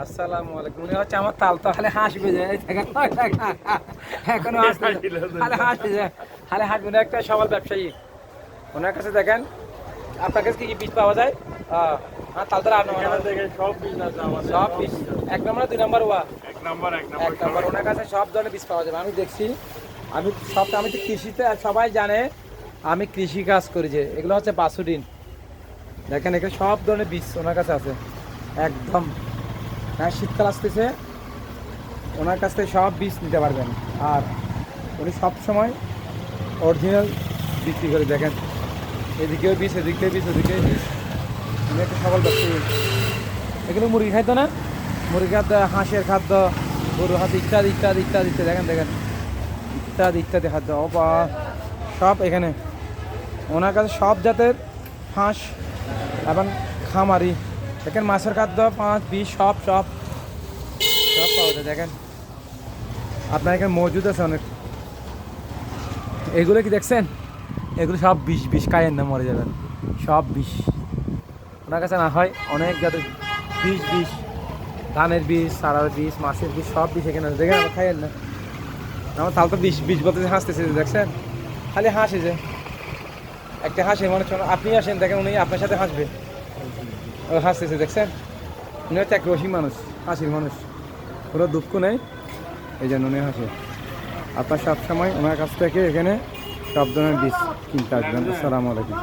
আসসালামু আলাইকুম। উনি হচ্ছে আমার তাল তো খালি হাসবে যে এই দেখেন এখনো হাসবে খালি হাসবে যে খালি হাসবে না একটা সফল ব্যবসায়ী ওনার কাছে দেখেন আপনার কাছে কি কি বীজ পাওয়া যায় হ্যাঁ তাল তো সব বীজ আছে আমাদের, সব বীজ এক নম্বর দুই নম্বর ওয়া এক নাম্বার এক নম্বর ওনার কাছে সব ধরনের বীজ পাওয়া যাবে আমি দেখছি আমি তো কৃষিতে সবাই জানে আমি কৃষি কাজ করি যে এগুলো হচ্ছে বাসুডিন দেখেন এখানে সব ধরনের বীজ ওনার কাছে আছে একদম হ্যাঁ শীতকাল আসতেছে ওনার কাছ থেকে সব বীজ নিতে পারবেন আর উনি সব সময় অরিজিনাল বিক্রি করে দেখেন এদিকেও বীজ এদিকেও বীজ ওদিকেও বীজ উনি একটা সকল ব্যবসায়ী এগুলো মুরগি খাইতো না মুরগি খাদ্য হাঁসের খাদ্য গরু হাতে ইত্যাদি ইত্যাদি ইত্যাদি ইত্যাদি দেখেন দেখেন ইত্যাদি ইত্যাদি খাদ্য বা সব এখানে ওনার কাছে সব জাতের হাঁস এবং খামারি দেখেন মাছের খাদ্য 5 20 সব সব সব পাওয়া যায় দেখেন আপনার এখানে মজুদ আছে অনেক এগুলো কি দেখছেন এগুলো সব বিষ খাইয়েন না মরে যাবেন সব বিষ ওনার কাছে না হয় অনেক জাতের বিষ ধানের বীজ সারার বীজ মাছের বীজ সব বিষ এখানে আছে দেখেন আমার খাইয়েন না আমার তাহলে তো বিষ বলতে হাসতেছে দেখছেন খালি হাসে যে একটা হাসে মনে হচ্ছে আপনি আসেন দেখেন উনি আপনার সাথে হাসবে ও হাসতেছে দেখছেন উনি হচ্ছে এক রসিক মানুষ হাসির মানুষ পুরো দুঃখ নেই এই জন্য উনি হাসে আপনার সবসময় ওনার কাছ থেকে এখানে সব ধরনের বীজ কিনতে আসবেন আসসালামু আলাইকুম